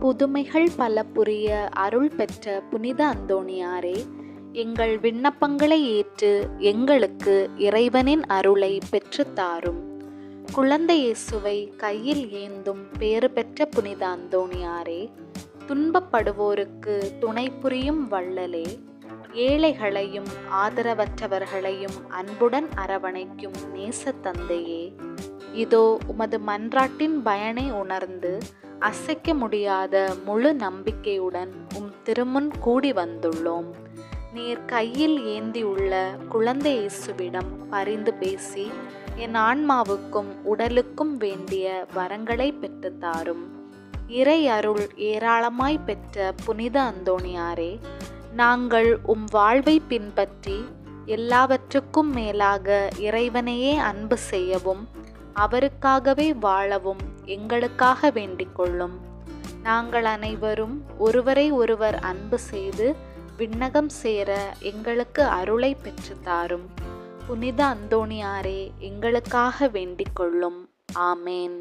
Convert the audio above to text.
புதுமைகள் பல புரிய அருள் பெற்ற புனித அந்தோணியாரே, எங்கள் விண்ணப்பங்களை ஏற்று எங்களுக்கு இறைவனின் அருளை பெற்றுத்தாரும். குழந்தை இயேசுவை கையில் ஏந்தும் பேறு பெற்ற புனித அந்தோணியாரே, துன்பப்படுவோருக்கு துணை புரியும் வள்ளலே, ஏழைகளையும் ஆதரவற்றவர்களையும் அன்புடன் அரவணைக்கும் நேச தந்தையே, இதோ உமது மன்றாட்டின் பயனை உணர்ந்து அசைக்க முடியாத முழு நம்பிக்கையுடன் திருமுன் கூடி வந்துள்ளோம். நீர் கையில் ஏந்தியுள்ள குழந்தை இயேசுவிடம் பரிந்து பேசி என் ஆன்மாவுக்கும் உடலுக்கும் வேண்டிய வரங்களை பெற்றுத்தாரும். இறை அருள் ஏராளமாய் பெற்ற புனித அந்தோணியாரே, நாங்கள் வாழ்வை பின்பற்றி எல்லாவற்றுக்கும் மேலாக இறைவனையே அன்பு செய்யவும் அவருக்காகவே வாழவும் எங்களுக்காக வேண்டிக் கொள்ளும். நாங்கள் அனைவரும் ஒருவரை ஒருவர் அன்பு செய்து விண்ணகம் சேர எங்களுக்கு அருளை பெற்றுத்தாரும். புனித அந்தோணியாரே, எங்களுக்காக வேண்டிக் கொள்ளும். ஆமேன்.